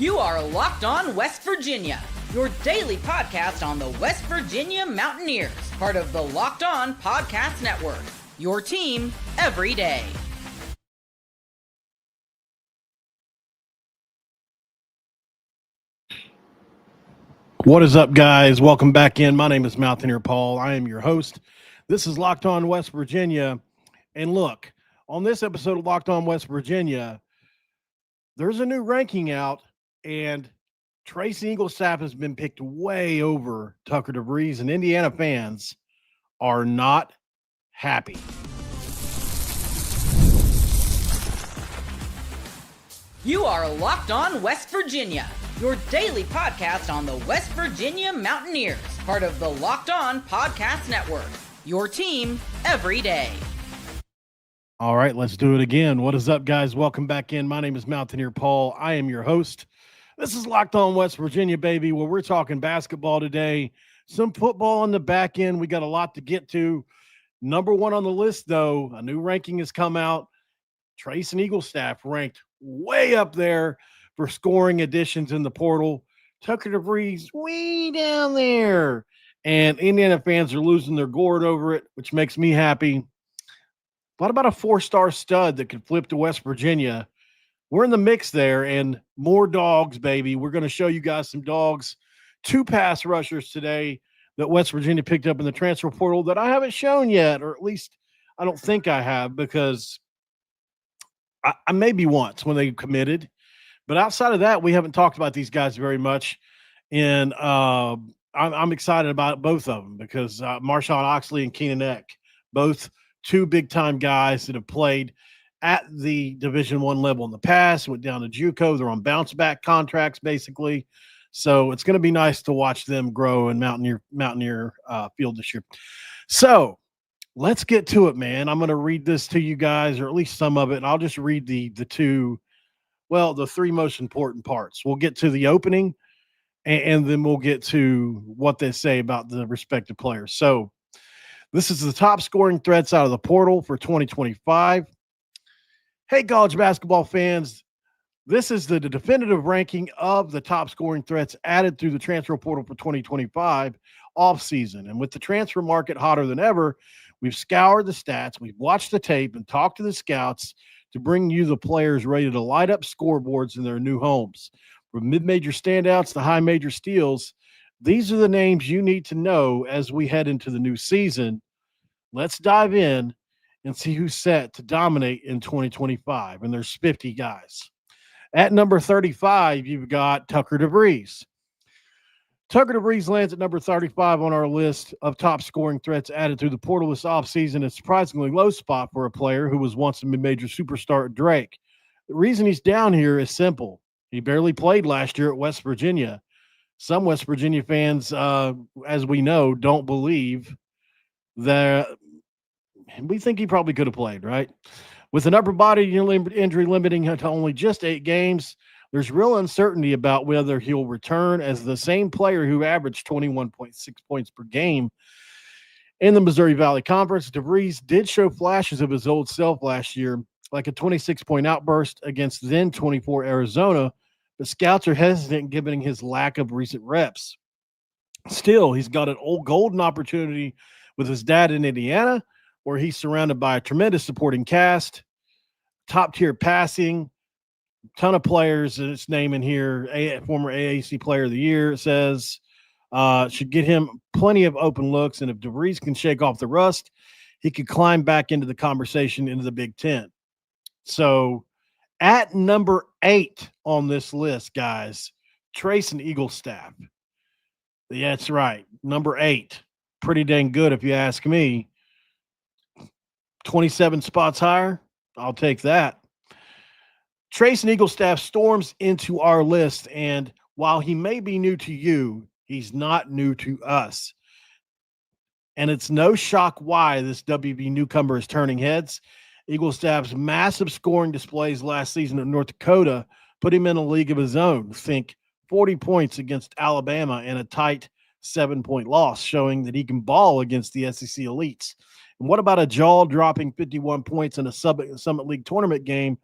You are Locked On West Virginia, your daily podcast on the West Virginia Mountaineers, part of the Locked On Podcast Network, your team every day. What is up, guys? Welcome back in. My name is Mountaineer Paul. I am your host. This is Locked On West Virginia. And look, on this episode of Locked On West Virginia, there's a new ranking out, and Tracy Eaglestaff has been picked way over Tucker DeVries, and Indiana fans are not happy. You are Locked On West Virginia, your daily podcast on the West Virginia Mountaineers, part of the Locked On Podcast Network, your team every day. All right, let's do it again. What is up, guys? Welcome back in. My name is Mountaineer Paul. I am your host. This is Locked On West Virginia, baby, where we're talking basketball today, some football on the back end. We got a lot to get to. Number one on the list, though, a new ranking has come out. Trace and Eaglestaff ranked way up there for scoring additions in the portal. Tucker DeVries way down there. And Indiana fans are losing their gourd over it, which makes me happy. What about a four-star stud that could flip to West Virginia? We're in the mix there, and more dogs, baby. We're going to show you guys some dogs. 2 pass rushers today that West Virginia picked up in the transfer portal that I haven't shown yet, or at least I don't think I have, because I maybe once when they committed. But outside of that, we haven't talked about these guys very much. And I'm excited about both of them because Marshawn Oxley and Keenan Eck, both 2 big-time guys that have played at the Division I level in the past, went down to JUCO. They're on bounce-back contracts, basically. So it's going to be nice to watch them grow in Mountaineer field this year. So let's get to it, man. I'm going to read this to you guys, or at least some of it, and I'll just read the 3 most important parts. We'll get to the opening, and then we'll get to what they say about the respective players. So this is the top scoring threats out of the portal for 2025. Hey, college basketball fans, this is the definitive ranking of the top scoring threats added through the transfer portal for 2025 offseason. And with the transfer market hotter than ever, we've scoured the stats, we've watched the tape, and talked to the scouts to bring you the players ready to light up scoreboards in their new homes. From mid-major standouts to high-major steals, these are the names you need to know as we head into the new season. Let's dive in and see who's set to dominate in 2025. And there's 50 guys. At number 35, you've got Tucker DeVries. Tucker DeVries lands at number 35 on our list of top scoring threats added through the portal this offseason. A surprisingly low spot for a player who was once a mid-major superstar at Drake. The reason he's down here is simple. He barely played last year at West Virginia. Some West Virginia fans, as we know, don't believe that. We think he probably could have played, right? With an upper body injury limiting to only just 8 games, there's real uncertainty about whether he'll return as the same player who averaged 21.6 points per game in the Missouri Valley Conference. DeVries did show flashes of his old self last year, like a 26-point outburst against then 24 Arizona, but scouts are hesitant given his lack of recent reps. Still, he's got an old golden opportunity with his dad in Indiana, where he's surrounded by a tremendous supporting cast, top-tier passing, ton of players, and it's naming here, former AAC Player of the Year, it says, should get him plenty of open looks, and if DeVries can shake off the rust, he could climb back into the conversation into the Big Ten. So at number 8 on this list, guys, Trace and Eaglestaff. Yeah, that's right, number 8. Pretty dang good if you ask me. 27 spots higher, I'll take that. Trace and Eaglestaff storms into our list, and while he may be new to you, he's not new to us. And it's no shock why this WVU newcomer is turning heads. Eaglestaff's massive scoring displays last season at North Dakota put him in a league of his own. Think 40 points against Alabama and a tight 7-point loss, showing that he can ball against the SEC elites. And what about a jaw-dropping 51 points in a Summit League tournament game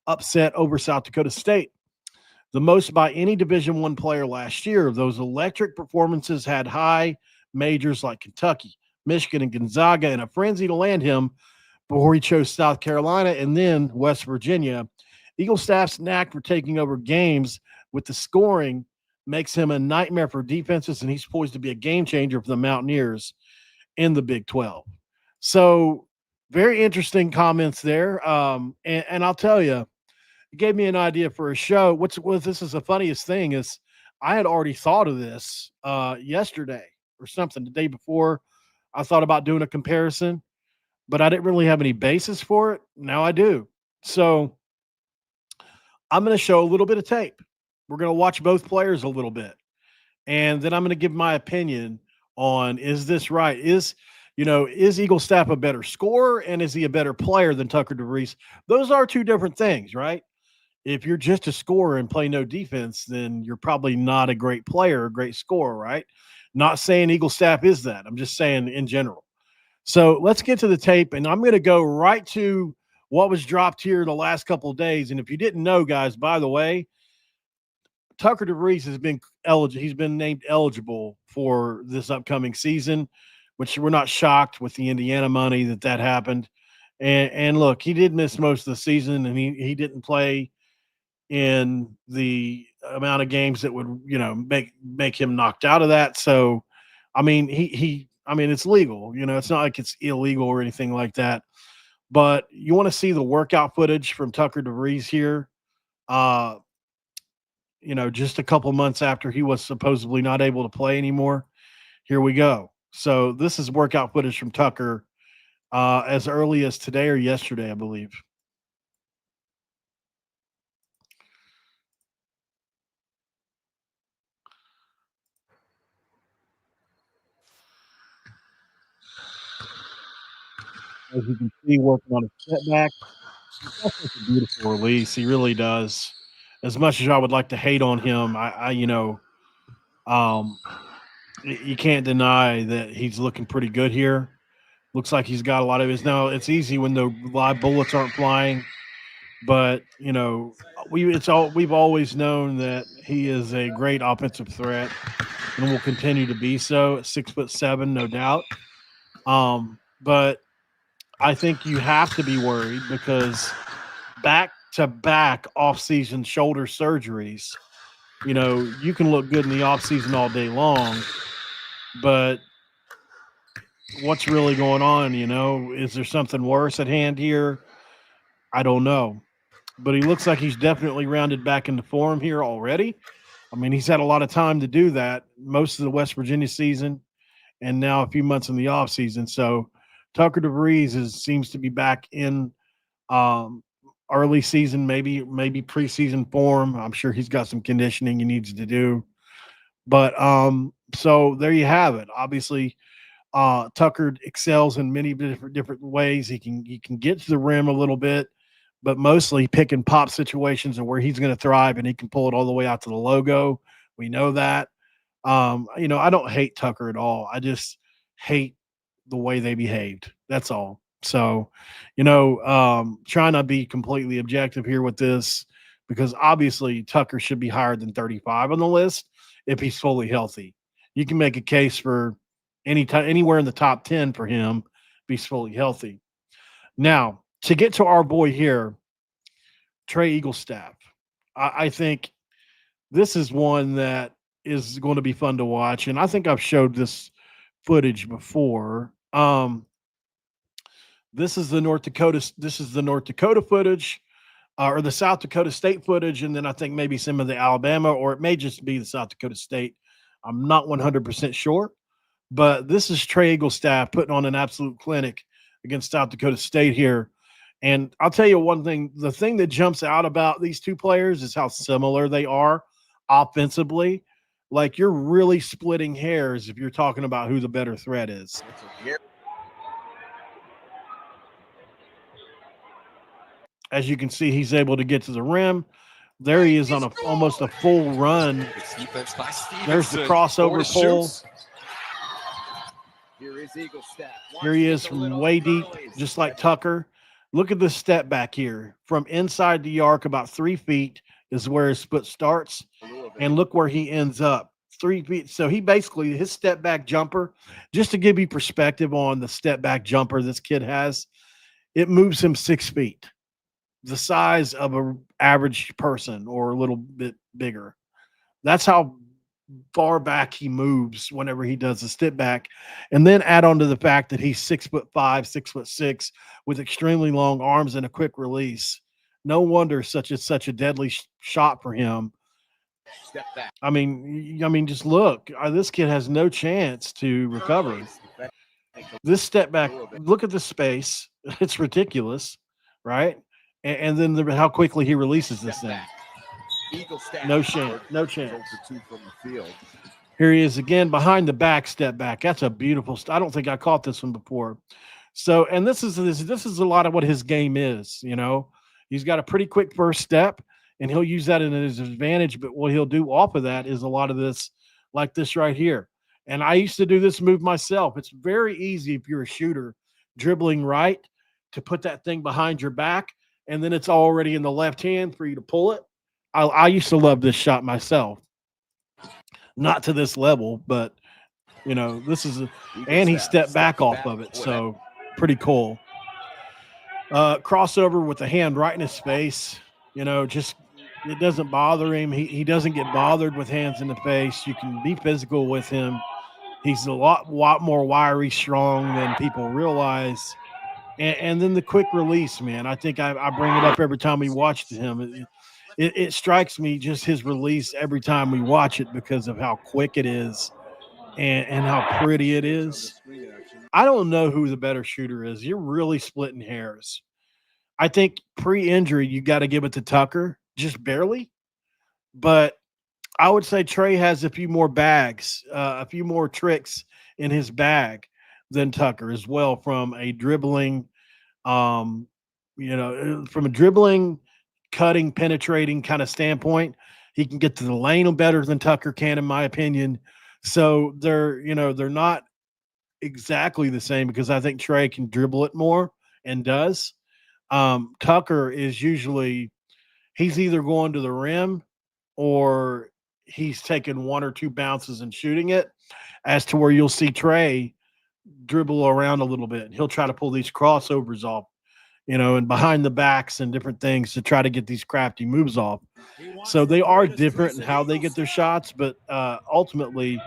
upset over South Dakota State? the most by any Division I player last year. Those electric performances had high majors like Kentucky, Michigan, and Gonzaga in a frenzy to land him before he chose South Carolina and then West Virginia. Eaglestaff's knack for taking over games with the scoring makes him a nightmare for defenses, and he's poised to be a game changer for the Mountaineers in the Big 12. So very interesting comments there. And I'll tell you, it gave me an idea for a show. This is the funniest thing is I had already thought of this yesterday or something the day before. I thought about doing a comparison, but I didn't really have any basis for it. Now I do. So I'm going to show a little bit of tape. We're going to watch both players a little bit. And then I'm going to give my opinion on, is this right? Is Eaglestaff a better scorer, and is he a better player than Tucker DeVries? Those are two different things, right? If you're just a scorer and play no defense, then you're probably not a great player, a great scorer, right? Not saying Eaglestaff is that. I'm just saying in general. So let's get to the tape, and I'm going to go right to what was dropped here the last couple of days. And if you didn't know, guys, by the way, Tucker DeVries has been eligible. He's been named eligible for this upcoming season, which we're not shocked with the Indiana money that happened. And look, he did miss most of the season, and he didn't play in the amount of games that would, make him knocked out of that. So, I mean, it's legal, it's not like it's illegal or anything like that, but you want to see the workout footage from Tucker DeVries here. Just a couple months after he was supposedly not able to play anymore. Here we go. So this is workout footage from Tucker as early as today or yesterday, I believe. As you can see, working on a setback. That's a beautiful release. He really does. As much as I would like to hate on him, you can't deny that he's looking pretty good here. Looks like he's got a lot of his. Now it's easy when the live bullets aren't flying, but we've always known that he is a great offensive threat and will continue to be so at 6'7", no doubt. But I think you have to be worried because back-to-back off-season shoulder surgeries, you can look good in the off-season all day long, but what's really going on, Is there something worse at hand here? I don't know. But he looks like he's definitely rounded back into form here already. I mean, he's had a lot of time to do that, most of the West Virginia season, and now a few months in the offseason. So Tucker DeVries seems to be back in early season, maybe preseason form. I'm sure he's got some conditioning he needs to do. But so there you have it. Obviously, Tucker excels in many different ways. He can get to the rim a little bit, but mostly pick and pop situations and where he's going to thrive, and he can pull it all the way out to the logo. We know that. I don't hate Tucker at all. I just hate the way they behaved. That's all. So, trying to be completely objective here with this, because obviously Tucker should be higher than 35 on the list if he's fully healthy. You can make a case for anywhere in the top 10 for him if he's fully healthy. Now, to get to our boy here, Trey Eaglestaff, I think this is one that is going to be fun to watch, and I think I've showed this footage before. This is the North Dakota footage, or the South Dakota State footage, and then I think maybe some of the Alabama, or it may just be the South Dakota State. I'm not 100% sure, but this is Trey Eaglestaff putting on an absolute clinic against South Dakota State here. And I'll tell you one thing, the thing that jumps out about these two players is how similar they are offensively. Like, you're really splitting hairs if you're talking about who the better threat is. As you can see, he's able to get to the rim. There he is on almost a full run. There's the crossover pull. Here he is from way deep, just like Tucker. Look at the step back here from inside the arc, about 3 feet, is where his foot starts. And look where he ends up. 3 feet. So he basically, his step back jumper, just to give you perspective on the step back jumper this kid has, it moves him 6 feet, the size of an average person or a little bit bigger. That's how far back he moves whenever he does a step back. And then add on to the fact that he's 6'5", 6'6", with extremely long arms and a quick release. No wonder such a deadly shot for him. Step back. I mean, just look. This kid has no chance to recover. This step back, look at the space. It's ridiculous, right? And then how quickly he releases this thing. Eaglestaff. No chance. No chance. 2 from the field. Here he is again behind the back step back. That's a beautiful. I don't think I caught this one before. So, and this is a lot of what his game is. You know, he's got a pretty quick first step, and he'll use that in his advantage. But what he'll do off of that is a lot of this, like this right here. And I used to do this move myself. It's very easy if you're a shooter, dribbling right, to put that thing behind your back, and then it's already in the left hand for you to pull it. I used to love this shot myself. Not to this level, but you know, this is and he stepped back off of it, so pretty cool. Crossover with the hand right in his face. You know, just it doesn't bother him. He doesn't get bothered with hands in the face. You can be physical with him. He's a lot more wiry, strong than people realize. And then the quick release, man. I think I bring it up every time we watch him. It strikes me just his release every time we watch it because of how quick it is and how pretty it is. I don't know who the better shooter is. You're really splitting hairs. I think pre-injury, you got to give it to Tucker, just barely. But I would say Trey has a few more bags, a few more tricks in his bag than Tucker as well from a dribbling, from a dribbling, cutting, penetrating kind of standpoint. He can get to the lane better than Tucker can, in my opinion. So they're not exactly the same because I think Trey can dribble it more and does. Tucker is usually he's either going to the rim or he's taking 1 or 2 bounces and shooting it, as to where you'll see Trey dribble around a little bit. He'll try to pull these crossovers off, and behind the backs and different things to try to get these crafty moves off. So they are different in how they get their shots, but ultimately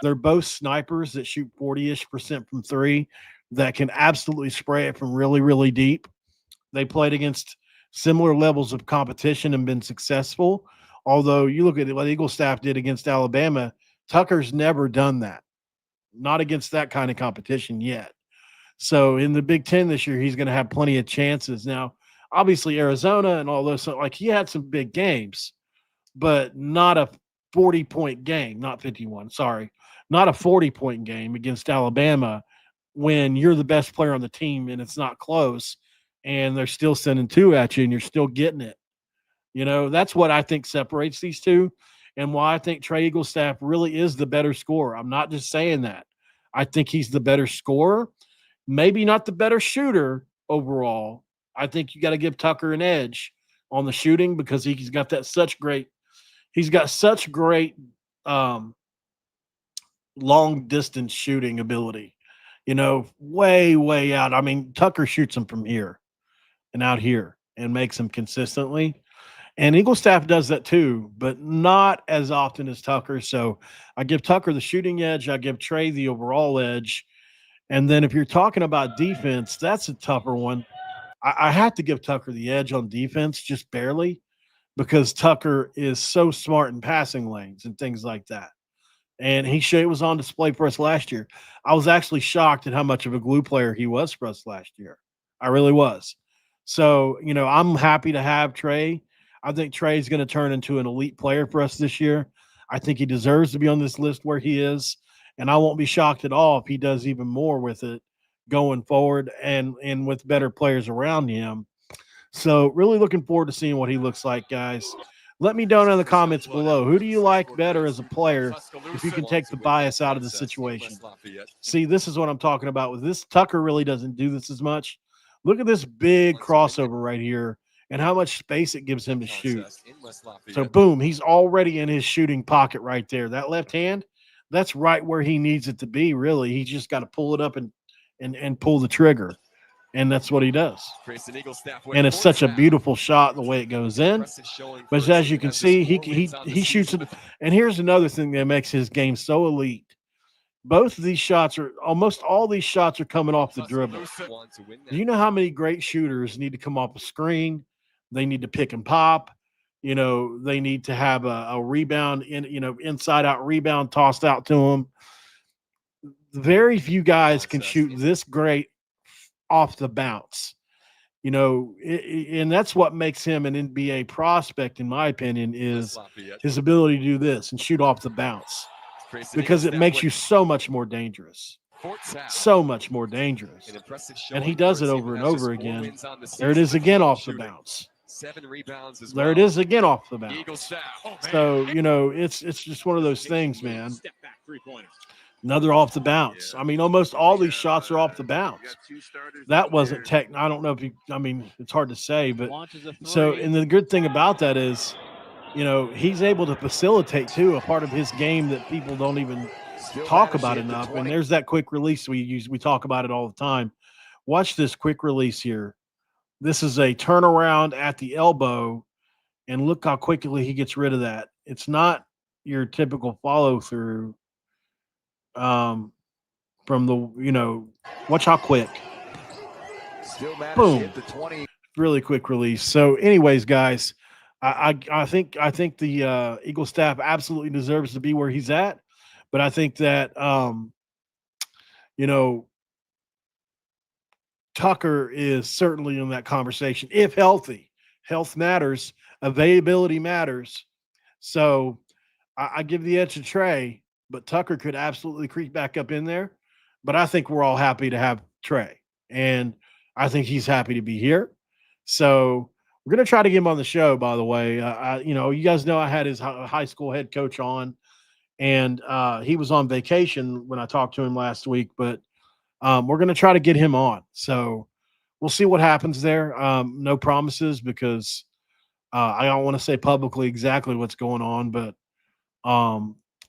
they're both snipers that shoot 40-ish% from 3 that can absolutely spray it from really, really deep. They played against similar levels of competition and been successful. Although you look at what Eaglestaff did against Alabama, Tucker's never done that. Not against that kind of competition yet. So in the Big Ten this year, he's going to have plenty of chances. Now, obviously Arizona and all those, like he had some big games, but not a 40-point game, not 51, sorry. Not a 40-point game against Alabama when you're the best player on the team and it's not close and they're still sending 2 at you and you're still getting it. That's what I think separates these two and why I think Trey Eaglestaff really is the better scorer. I'm not just saying that. I think he's the better scorer, maybe not the better shooter overall. I think you got to give Tucker an edge on the shooting because he's got such great long distance shooting ability, way, way out. I mean, Tucker shoots them from here and out here and makes them consistently. And Eaglestaff does that too, but not as often as Tucker. So I give Tucker the shooting edge. I give Trey the overall edge. And then if you're talking about defense, that's a tougher one. I have to give Tucker the edge on defense, just barely, because Tucker is so smart in passing lanes and things like that. And it was on display for us last year. I was actually shocked at how much of a glue player he was for us last year. I really was. So, I'm happy to have Trey. I think Trey's going to turn into an elite player for us this year. I think he deserves to be on this list where he is. And I won't be shocked at all if he does even more with it going forward and with better players around him. So really looking forward to seeing what he looks like, guys. Let me know in the comments below. Who do you like better as a player if you can take the bias out of the situation? See, this is what I'm talking about with this. Tucker really doesn't do this as much. Look at this big crossover right here and how much space it gives him to shoot. So, boom, he's already in his shooting pocket right there. That left hand, that's right where he needs it to be, really. He's just got to pull it up and pull the trigger, and that's what he does. And it's such a beautiful shot the way it goes in. But as you can see, he shoots it. And here's another thing that makes his game so elite. Both of these shots almost all these shots are coming off the dribble. Do you know how many great shooters need to come off a screen? They need to pick and pop. They need to have a rebound inside out rebound tossed out to them. Very few guys can shoot this great off the bounce. And that's what makes him an NBA prospect, in my opinion, is his ability to do this and shoot off the bounce, because it makes you so much more dangerous. So much more dangerous. And he does it over and over again. There it is again off the bounce. There it is again off the bounce. So, it's just one of those things, man. Another off the bounce. I mean, almost all these shots are off the bounce. That wasn't I don't know if it's hard to say, but so, and the good thing about that is, he's able to facilitate too, a part of his game that people don't even talk about enough. And there's that quick release we talk about it all the time. Watch this quick release here. This is a turnaround at the elbow, and look how quickly he gets rid of that. It's not your typical follow through. From the, watch how quick. Boom. Really quick release. So anyways, guys, I think the Eaglestaff absolutely deserves to be where he's at, but I think that Tucker is certainly in that conversation if healthy. Health matters, availability matters. So I give the edge to Trey, but Tucker could absolutely creep back up in there. But I think we're all happy to have Trey, and I think he's happy to be here. So we're going to try to get him on the show, by the way. You guys know I had his high school head coach on, and he was on vacation when I talked to him last week, but we're going to try to get him on. So we'll see what happens there. No promises, because I don't want to say publicly exactly what's going on, but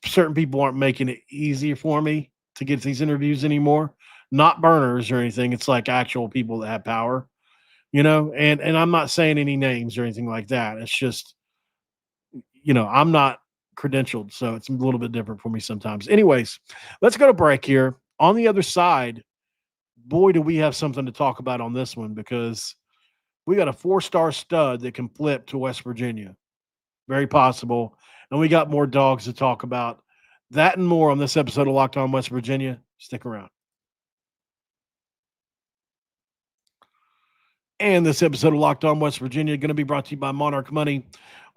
certain people aren't making it easier for me to get these interviews anymore. Not burners or anything. It's like actual people that have power, and I'm not saying any names or anything like that. It's just, I'm not credentialed, so it's a little bit different for me sometimes. Anyways, let's go to break here. On the other side, boy, do we have something to talk about on this one, because we got a 4-star stud that can flip to West Virginia. Very possible. And we got more dogs to talk about. That and more on this episode of Locked On West Virginia. Stick around. And this episode of Locked On West Virginia is going to be brought to you by Monarch Money.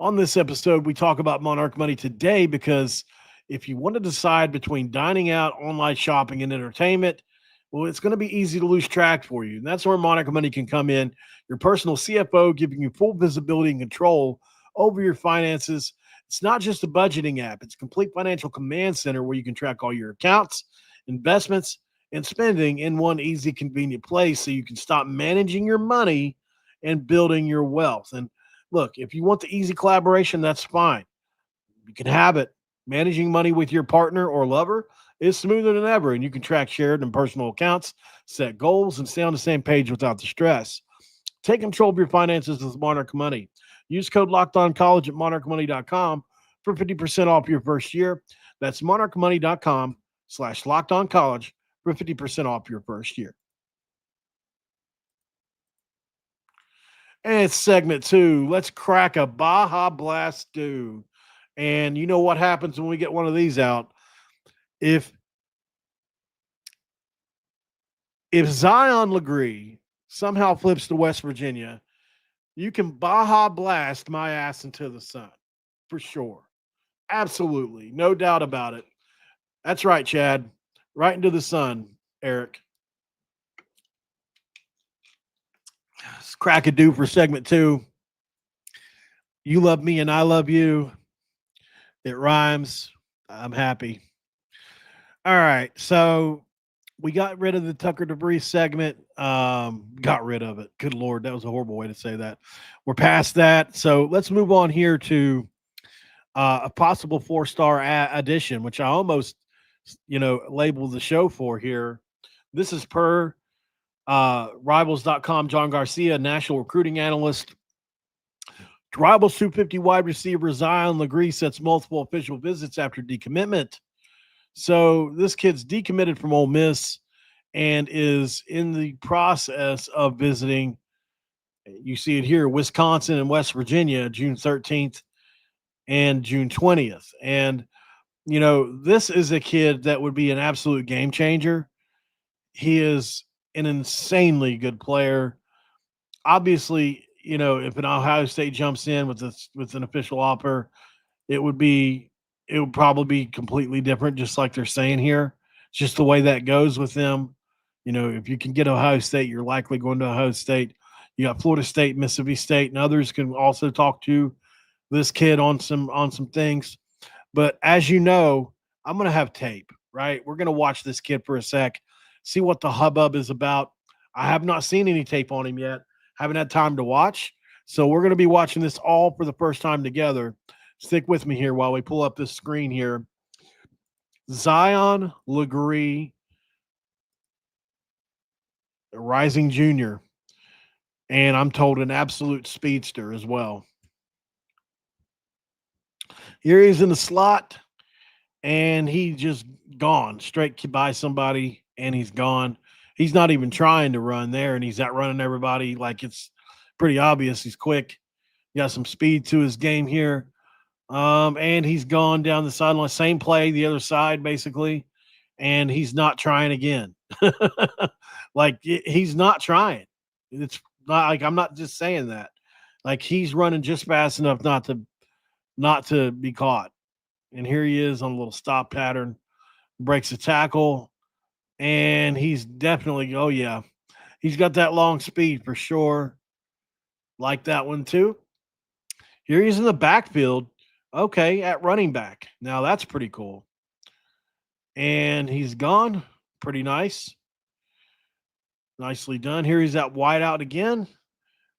On this episode, we talk about Monarch Money today because if you want to decide between dining out, online shopping, and entertainment, well, it's going to be easy to lose track for you. And that's where Monarch Money can come in. Your personal CFO, giving you full visibility and control over your finances. It's not just a budgeting app. It's a complete financial command center where you can track all your accounts, investments, and spending in one easy, convenient place, so you can stop managing your money and building your wealth. And look, if you want the easy collaboration, that's fine. You can have it. Managing money with your partner or lover is smoother than ever, and you can track shared and personal accounts, set goals, and stay on the same page without the stress. Take control of your finances with Monarch Money. Use code LOCKEDONCollege at monarchmoney.com for 50% off your first year. That's monarchmoney.com/LockedOnCollege for 50% off your first year. And it's segment 2. Let's crack a Baja Blast stew. And you know what happens when we get one of these out? If Zion Legree somehow flips to West Virginia, you can Baja Blast my ass into the sun. For sure. Absolutely. No doubt about it. That's right, Chad. Right into the sun, Eric. Let's crack a do for segment 2. You love me and I love you. It rhymes. I'm happy. All right. So We got rid of the Tucker DeVries segment. Got rid of it. Good Lord, that was a horrible way to say that. We're past that. So let's move on here to a possible 4-star addition, which I almost, labeled the show for here. This is per Rivals.com, John Garcia, national recruiting analyst. Rivals 250 wide receiver Zion Legree sets multiple official visits after decommitment. So this kid's decommitted from Ole Miss and is in the process of visiting. You see it here, Wisconsin and West Virginia, June 13th and June 20th. And, this is a kid that would be an absolute game changer. He is an insanely good player. Obviously, if an Ohio State jumps in with an official offer, it would probably be completely different, just like they're saying here. It's just the way that goes with them. If you can get Ohio State, you're likely going to Ohio State. You got Florida State, Mississippi State, and others can also talk to this kid on some things. But as you know, I'm going to have tape, right? We're going to watch this kid for a sec, see what the hubbub is about. I have not seen any tape on him yet. Haven't had time to watch. So we're going to be watching this all for the first time together. Stick with me here while we pull up this screen here. Zion Legree, rising junior, and I'm told an absolute speedster as well. Here he's in the slot, and he just gone straight by somebody, and he's gone. He's not even trying to run there, and he's outrunning everybody. Like, it's pretty obvious he's quick. He got some speed to his game here. And he's gone down the sideline. Same play, the other side, basically. And he's not trying again. Like, he's not trying. It's not like, I'm not just saying that. Like, he's running just fast enough not to be caught. And here he is on a little stop pattern, breaks a tackle, and he's definitely, oh yeah, he's got that long speed for sure. Like that one too. Here he's in the backfield. Okay, at running back. Now that's pretty cool. And he's gone. Pretty nice. Nicely done. Here he's at wide out again.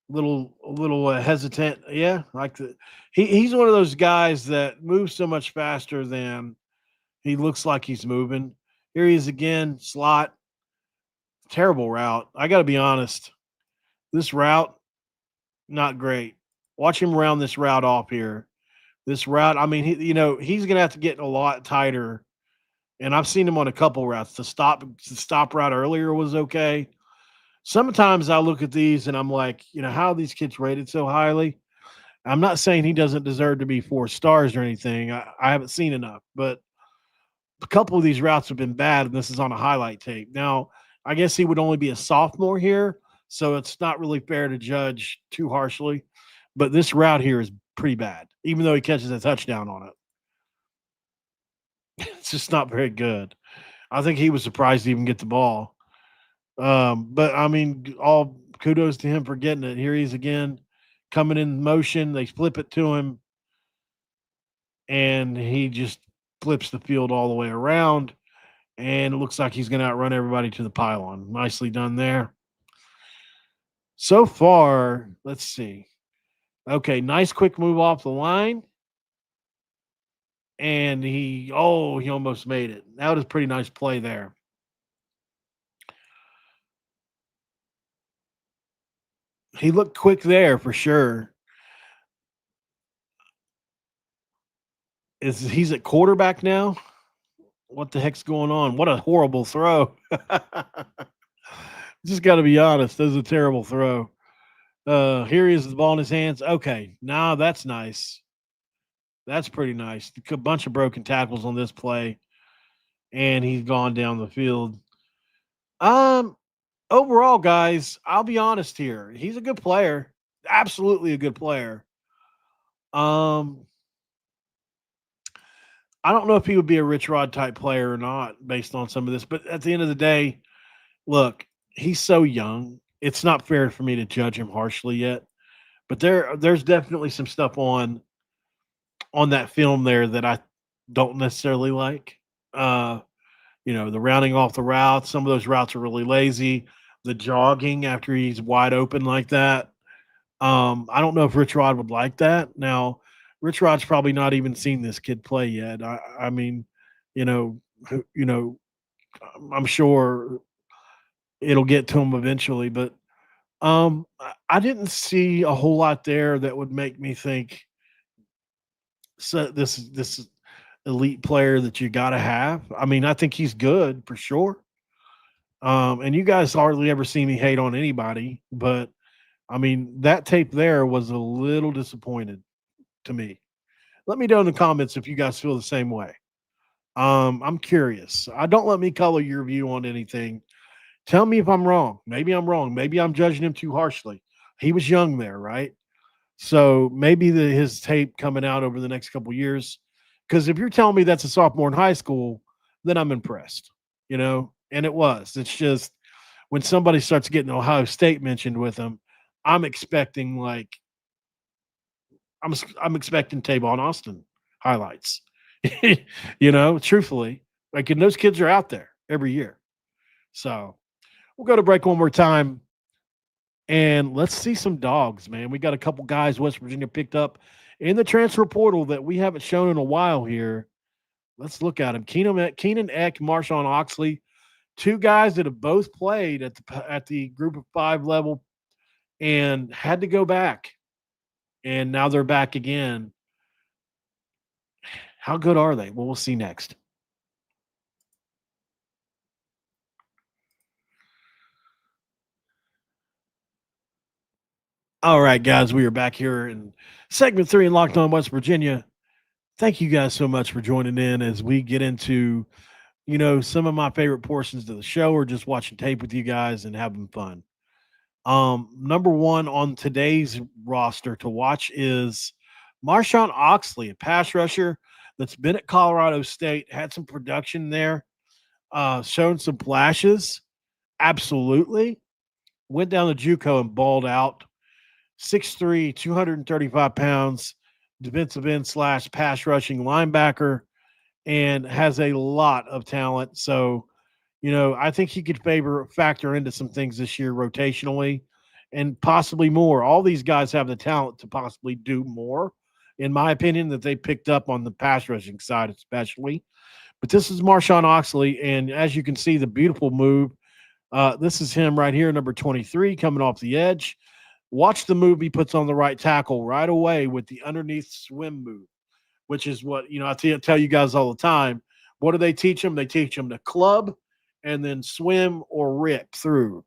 A little hesitant. Yeah, like he's one of those guys that moves so much faster than he looks like he's moving. Here he is again, slot. Terrible route. I got to be honest. This route, not great. Watch him round this route off here. This route, I mean, he's going to have to get a lot tighter. And I've seen him on a couple routes. The stop route earlier was okay. Sometimes I look at these and I'm like, how are these kids rated so highly? I'm not saying he doesn't deserve to be 4 stars or anything. I haven't seen enough, but a couple of these routes have been bad, and this is on a highlight tape. Now, I guess he would only be a sophomore here, so it's not really fair to judge too harshly. But this route here is pretty bad, even though he catches a touchdown on it. It's just not very good. I think he was surprised to even get the ball. But, I mean, all kudos to him for getting it. Here he's again coming in motion. They flip it to him, and he just flips the field all the way around, and it looks like he's going to outrun everybody to the pylon. Nicely done there. So far, let's see. Okay, nice quick move off the line. And he almost made it. That was a pretty nice play there. He looked quick there for sure. He's at quarterback now? What the heck's going on? What a horrible throw. Just got to be honest. That was a terrible throw. Here he is with the ball in his hands. Okay, now that's nice. That's pretty nice. A bunch of broken tackles on this play, and he's gone down the field. Overall, guys, I'll be honest here. He's a good player. Absolutely a good player. I don't know if he would be a Rich Rod type player or not based on some of this, but at the end of the day, look, he's so young. It's not fair for me to judge him harshly yet, but there's definitely some stuff on that film there that I don't necessarily like. the rounding off the routes. Some of those routes are really lazy. The jogging after he's wide open like that. I don't know if Rich Rod would like that. Now, Rich Rod's probably not even seen this kid play yet. I mean, you know, you know, I'm sure it'll get to him eventually, but I didn't see a whole lot there that would make me think so this elite player that you got to have. I mean, I think he's good for sure. And you guys hardly ever see me hate on anybody, but I mean, that tape there was a little disappointed to me. Let me know in the comments if you guys feel the same way. I'm curious. Don't let me color your view on anything. Tell me if I'm wrong. Maybe I'm wrong. Maybe I'm judging him too harshly. He was young there, right? So maybe his tape coming out over the next couple years. Because if you're telling me that's a sophomore in high school, then I'm impressed. And it was. It's just when somebody starts getting Ohio State mentioned with him, I'm expecting I'm expecting Tavon Austin highlights. Truthfully, and those kids are out there every year. So we'll go to break one more time. And let's see some dogs, man. We got a couple guys West Virginia picked up in the transfer portal that we haven't shown in a while here. Let's look at them. Keenan Eck, Marshawn Oxley, two guys that have both played at the group of 5 level and had to go back. And now they're back again. How good are they? Well, we'll see next. All right, guys, we are back here in segment 3 in Locked On West Virginia. Thank you guys so much for joining in as we get into, some of my favorite portions of the show or just watching tape with you guys and having fun. Number one on today's roster to watch is Marshawn Oxley, a pass rusher that's been at Colorado State, had some production there, shown some flashes. Absolutely. Went down to JUCO and balled out. 6'3", 235 pounds, defensive end / pass rushing linebacker, and has a lot of talent. So, I think he could factor into some things this year rotationally and possibly more. All these guys have the talent to possibly do more, in my opinion, that they picked up on the pass rushing side especially. But this is Marshawn Oxley, and as you can see, the beautiful move. This is him right here, number 23, coming off the edge. Watch the move he puts on the right tackle right away with the underneath swim move, which is what, I tell you guys all the time. What do they teach them? They teach them to club and then swim or rip through,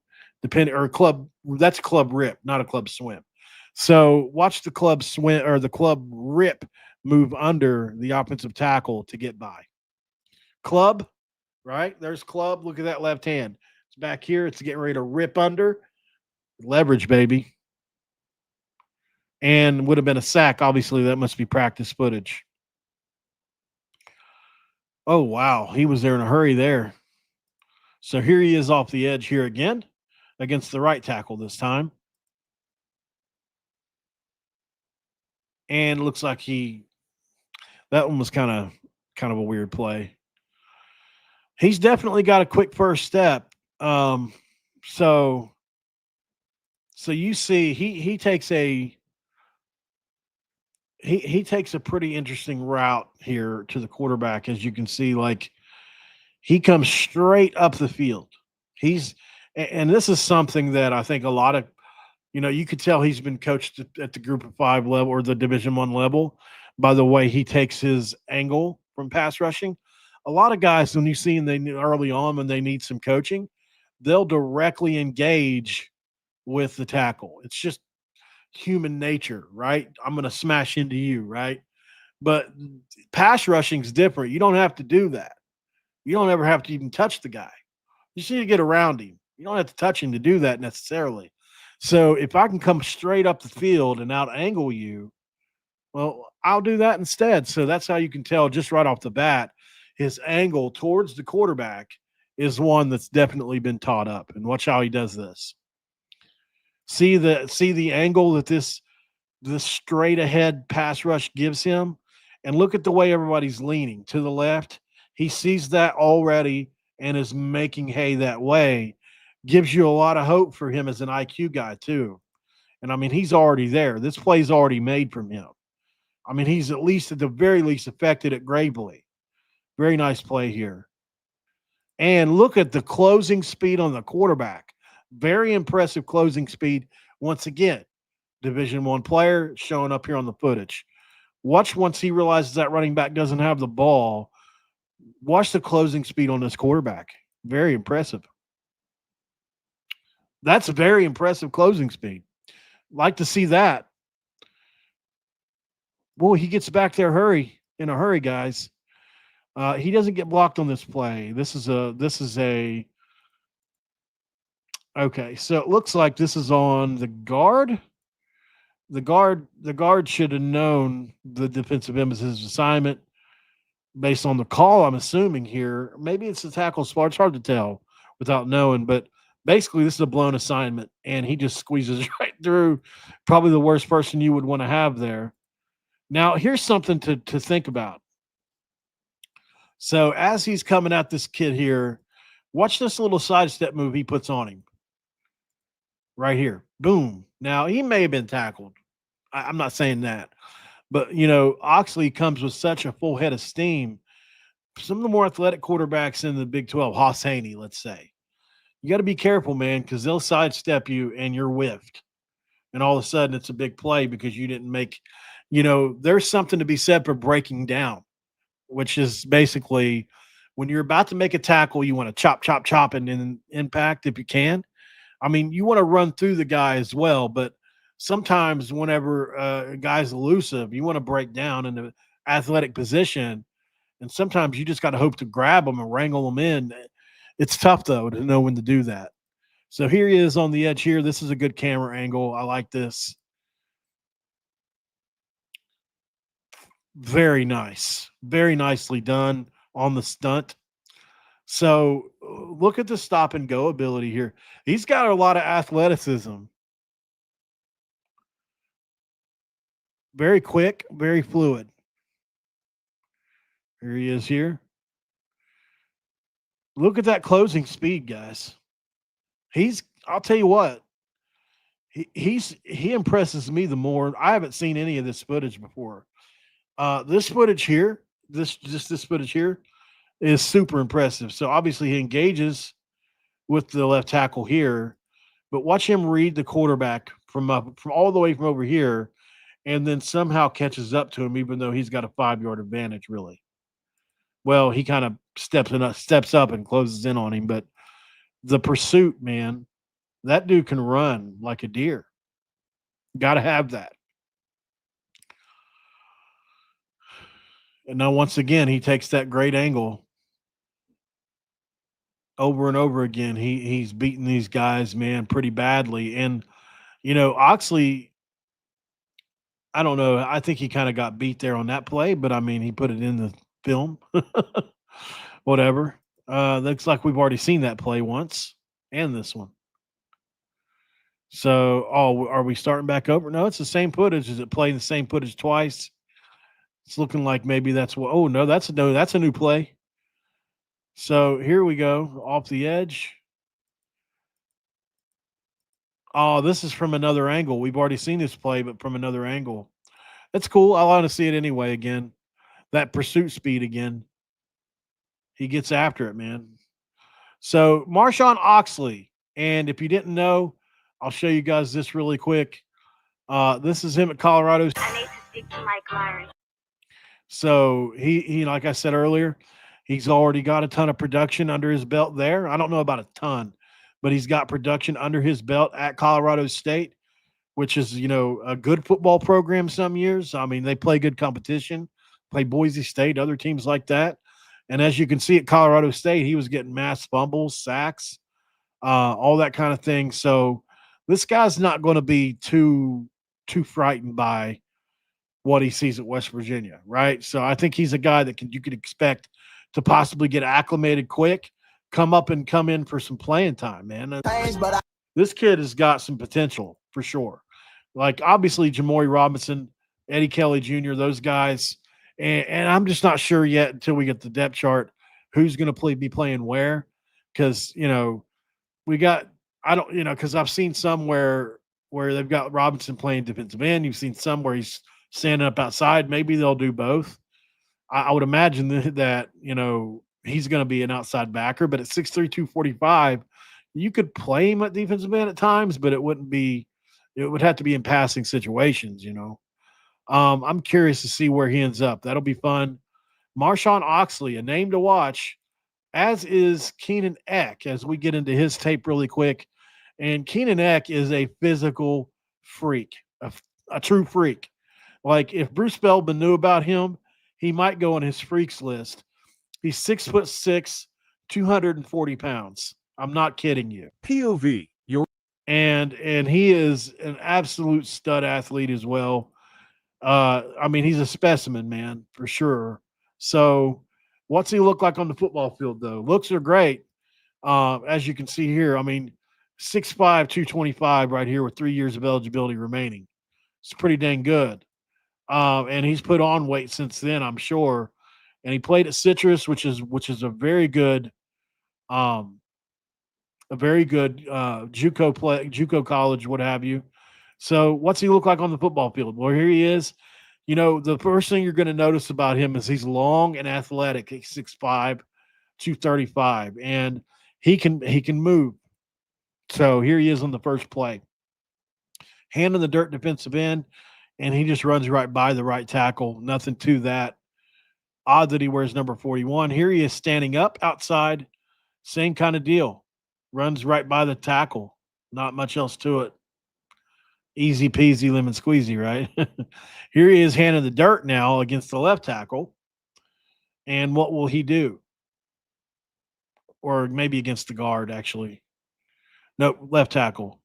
club. That's club rip, not a club swim. So watch the club swim or the club rip move under the offensive tackle to get by. Club, right? There's club. Look at that left hand. It's back here. It's getting ready to rip under. Leverage, baby. And would have been a sack. Obviously, that must be practice footage. Oh, wow. He was there in a hurry there. So here he is off the edge here again against the right tackle this time. And looks like that one was kind of a weird play. He's definitely got a quick first step. So you see he takes he takes a pretty interesting route here to the quarterback. As you can see, he comes straight up the field. And this is something that I think a lot of, you could tell he's been coached at the group of 5 level or the Division I level by the way he takes his angle from pass rushing. A lot of guys, when you see them early on when they need some coaching, they'll directly engage with the tackle. It's just human nature, right? I'm going to smash into you, right? But pass rushing is different. You don't have to do that. You don't ever have to even touch the guy. You just need to get around him. You don't have to touch him to do that necessarily. So if I can come straight up the field and out angle you, well, I'll do that instead. So that's how you can tell just right off the bat, his angle towards the quarterback is one that's definitely been taught up. And watch how he does this. See the angle that this straight ahead pass rush gives him, and look at the way everybody's leaning to the left. He sees that already, and is making hay that way, gives you a lot of hope for him as an IQ guy too. And I mean, he's already there. This play's already made from him. I mean, he's at least at the very least affected at Gravely. Very nice play here. And look at the closing speed on the quarterback. Very impressive closing speed. Once again, Division I player showing up here on the footage. Watch once he realizes that running back doesn't have the ball. Watch the closing speed on this quarterback. Very impressive. That's a very impressive closing speed. Like to see that. Boy, he gets back there in a hurry, guys. He doesn't get blocked on this play. Okay, so it looks like this is on the guard. The guard should have known the defensive end was his assignment based on the call, I'm assuming here. Maybe it's the tackle spot. It's hard to tell without knowing, but basically this is a blown assignment, and he just squeezes right through probably the worst person you would want to have there. Now, here's something to think about. So as he's coming at this kid here, watch this little sidestep move he puts on him. Right here. Boom. Now, he may have been tackled. I'm not saying that. But, Oxley comes with such a full head of steam. Some of the more athletic quarterbacks in the Big 12, Haas Haney, let's say. You got to be careful, man, because they'll sidestep you and you're whiffed. And all of a sudden it's a big play because you didn't make, there's something to be said for breaking down, which is basically when you're about to make a tackle, you want to chop, chop, chop, and then impact if you can. I mean, you want to run through the guy as well, but sometimes whenever a guy's elusive, you want to break down in the athletic position, and sometimes you just got to hope to grab them and wrangle them in. It's tough, though, to know when to do that. So here he is on the edge here. This is a good camera angle. I like this. Very nice. Very nicely done on the stunt. So look at the stop and go ability here. He's got a lot of athleticism. Very quick, very fluid. Here he is here. Look at that closing speed, guys. I'll tell you what, he impresses me the more. I haven't seen any of this footage before. This footage here, this footage here is super impressive. So obviously he engages with the left tackle here, but watch him read the quarterback from all the way from over here, and then somehow catches up to him, even though he's got a 5-yard advantage, really. Well, he kind of steps up and closes in on him, but the pursuit, man, that dude can run like a deer. Got to have that. And now, once again, he takes that great angle over and over again. He's beating these guys, man, pretty badly. And, Oxley, I don't know. I think he kind of got beat there on that play, but, I mean, he put it in the film. Whatever. Looks like we've already seen that play once and this one. So, are we starting back over? No, it's the same footage. Is it playing the same footage twice? It's looking like maybe that's what. Oh no, that's a new play. So here we go off the edge. Oh, this is from another angle. We've already seen this play, but from another angle. That's cool. I want to see it anyway. Again, that pursuit speed again. He gets after it, man. So Marshawn Oxley, and if you didn't know, I'll show you guys this really quick. This is him at Colorado. I need to speak to Mike Myers. So he, like I said earlier, he's already got a ton of production under his belt there. I don't know about a ton, but he's got production under his belt at Colorado State, which is, a good football program some years. I mean, they play good competition, play Boise State, other teams like that. And as you can see at Colorado State, he was getting mass fumbles, sacks, all that kind of thing. So this guy's not going to be too frightened by what he sees at West Virginia, right? So I think he's a guy that you could expect to possibly get acclimated quick, come in for some playing time, man. This kid has got some potential for sure. Like obviously Jamori Robinson, Eddie Kelly Jr., those guys, and I'm just not sure yet until we get the depth chart who's going to be playing where. because because I've seen some where they've got Robinson playing defensive end. You've seen some where he's standing up outside. Maybe they'll do both. I would imagine that he's going to be an outside backer, but at 6'3", 245, you could play him at defensive end at times, but it would have to be in passing situations. I'm curious to see where he ends up. That'll be fun. Marshawn Oxley, a name to watch, as is Keenan Eck, as we get into his tape really quick. And Keenan Eck is a physical freak, a true freak. Like if Bruce Feldman knew about him, he might go on his freaks list. He's 6'6", 240 pounds. I'm not kidding you. POV. And he is an absolute stud athlete as well. He's a specimen, man, for sure. So what's he look like on the football field, though? Looks are great. As you can see here, 6'5", 225 right here with 3 years of eligibility remaining. It's pretty dang good. And he's put on weight since then, I'm sure. And he played at Citrus, which is a very good JUCO college, what have you. So what's he look like on the football field? Well, here he is. The first thing you're going to notice about him is he's long and athletic. He's 6'5", 235, and he can move. So here he is on the first play. Hand in the dirt defensive end, and he just runs right by the right tackle. Nothing to that. Odd that he wears number 41. Here he is standing up outside. Same kind of deal. Runs right by the tackle. Not much else to it. Easy peasy lemon squeezy, right? Here he is handing the dirt now against the left tackle. And what will he do? Or maybe against the guard, actually. No, left tackle.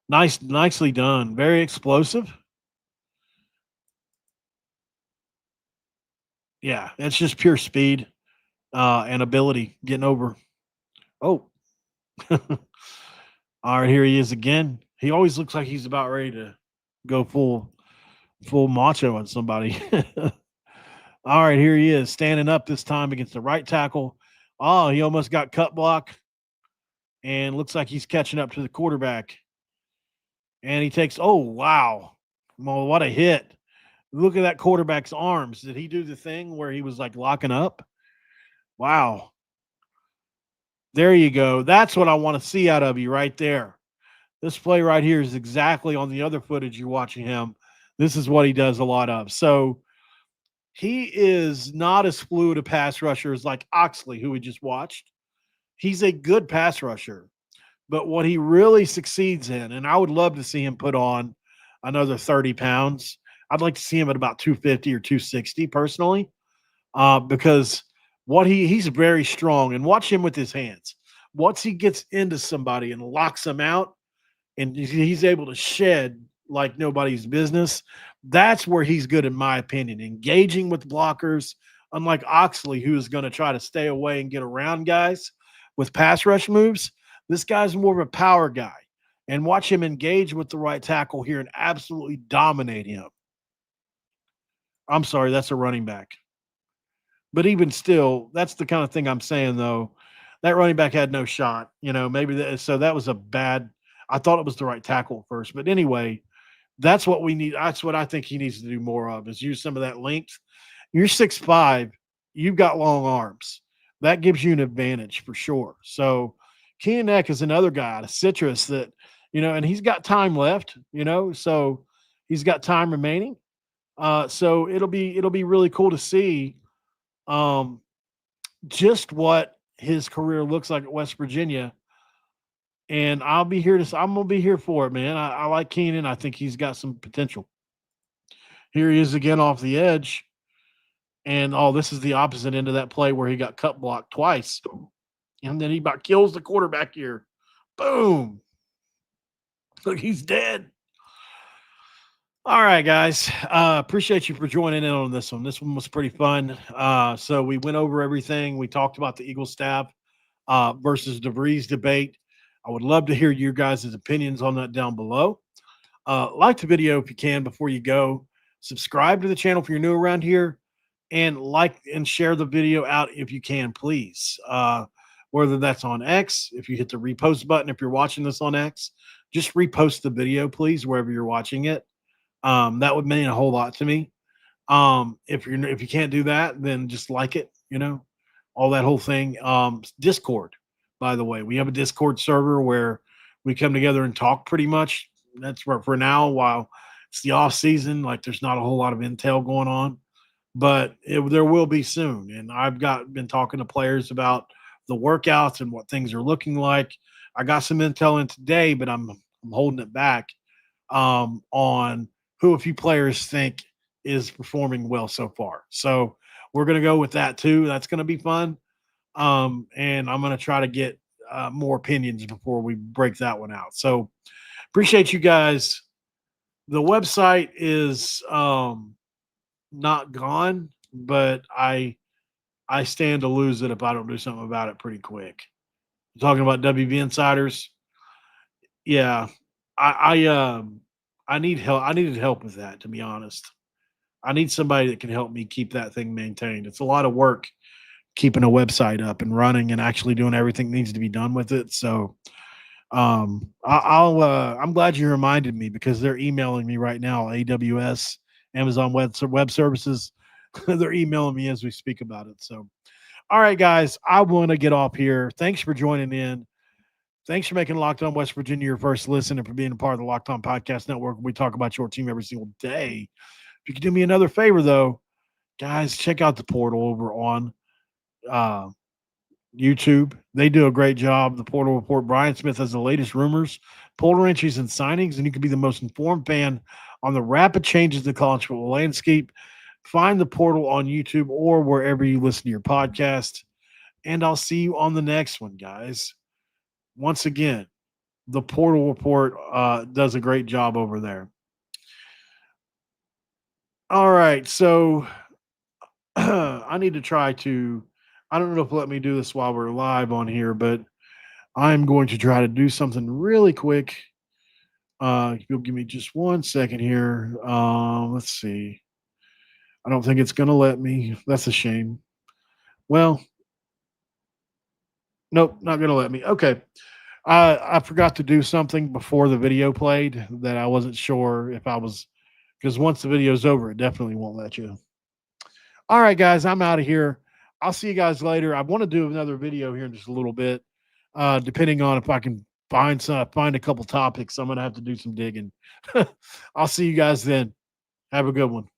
Nicely done. Very explosive. Yeah, it's just pure speed and ability getting over. Oh. All right, here he is again. He always looks like he's about ready to go full macho on somebody. All right, here he is standing up this time against the right tackle. Oh, he almost got cut block. And looks like he's catching up to the quarterback. And he takes, oh, wow. Well, what a hit. Look at that quarterback's arms. Did he do the thing where he was like locking up? Wow. There you go. That's what I want to see out of you right there. This play right here is exactly on the other footage you're watching him. This is what he does a lot of. So he is not as fluid a pass rusher as like Oxley, who we just watched. He's a good pass rusher. But what he really succeeds in, and I would love to see him put on another 30 pounds. I'd like to see him at about 250 or 260 personally, because he's very strong. And watch him with his hands. Once he gets into somebody and locks them out, and he's able to shed like nobody's business, that's where he's good, in my opinion. Engaging with blockers, unlike Oxley, who is going to try to stay away and get around guys with pass rush moves. This guy's more of a power guy. And watch him engage with the right tackle here and absolutely dominate him. I'm sorry, that's a running back. But even still, that's the kind of thing I'm saying, though. That running back had no shot. So that was a bad – I thought it was the right tackle first. But anyway, that's what we need. That's what I think he needs to do more of, is use some of that length. You're 6'5", you've got long arms. That gives you an advantage for sure. So Keenan Eck is another guy out of Citrus that, and he's got time left, so he's got time remaining. So it'll be really cool to see just what his career looks like at West Virginia. And I'm gonna be here for it, man. I like Keenan. I think he's got some potential. Here he is again off the edge. And this is the opposite end of that play where he got cut blocked twice. And then he about kills the quarterback here. Boom. Look, he's dead. All right, guys. Appreciate you for joining in on this one. This one was pretty fun. So we went over everything. We talked about the Eaglestaff versus DeVries debate. I would love to hear your guys' opinions on that down below. Like the video if you can before you go. Subscribe to the channel if you're new around here. And like and share the video out if you can, please. whether that's on X. If you hit the repost button, if you're watching this on X, just repost the video, please, wherever you're watching it. That would mean a whole lot to me. If you can't do that, then just like it, all that whole thing. Discord, by the way, we have a Discord server where we come together and talk pretty much. That's where for now, while it's the off season, like there's not a whole lot of intel going on, but there will be soon. And I've been talking to players about the workouts and what things are looking like. I got some intel in today, but I'm holding it back on who a few players think is performing well so far. So we're going to go with that too. That's going to be fun. And I'm going to try to get more opinions before we break that one out. So appreciate you guys. The website is not gone, but I stand to lose it if I don't do something about it pretty quick. Talking about WV Insiders. Yeah, I need help. I needed help with that, to be honest. I need somebody that can help me keep that thing maintained. It's a lot of work keeping a website up and running and actually doing everything that needs to be done with it. So I'm glad you reminded me because they're emailing me right now. AWS, Amazon Web Services, they're emailing me as we speak about it. So, all right, guys, I want to get off here. Thanks for joining in. Thanks for making Locked On West Virginia your first listen and for being a part of the Locked On Podcast Network. We talk about your team every single day. If you could do me another favor, though, guys, check out the portal over on YouTube. They do a great job. The Portal Report. Brian Smith has the latest rumors, portal entries, and signings, and you can be the most informed fan on the rapid changes in the college football landscape. Find the portal on YouTube or wherever you listen to your podcast. And I'll see you on the next one, guys. Once again, the Portal Report does a great job over there. All right, so I need to try to – I don't know if it'll let me do this while we're live on here, but I'm going to try to do something really quick. If you'll give me just 1 second here. Let's see. I don't think it's going to let me. That's a shame. Well, nope, not going to let me. Okay. I forgot to do something before the video played that I wasn't sure if I was – because once the video's over, it definitely won't let you. All right, guys, I'm out of here. I'll see you guys later. I want to do another video here in just a little bit, depending on if I can find a couple topics. I'm going to have to do some digging. I'll see you guys then. Have a good one.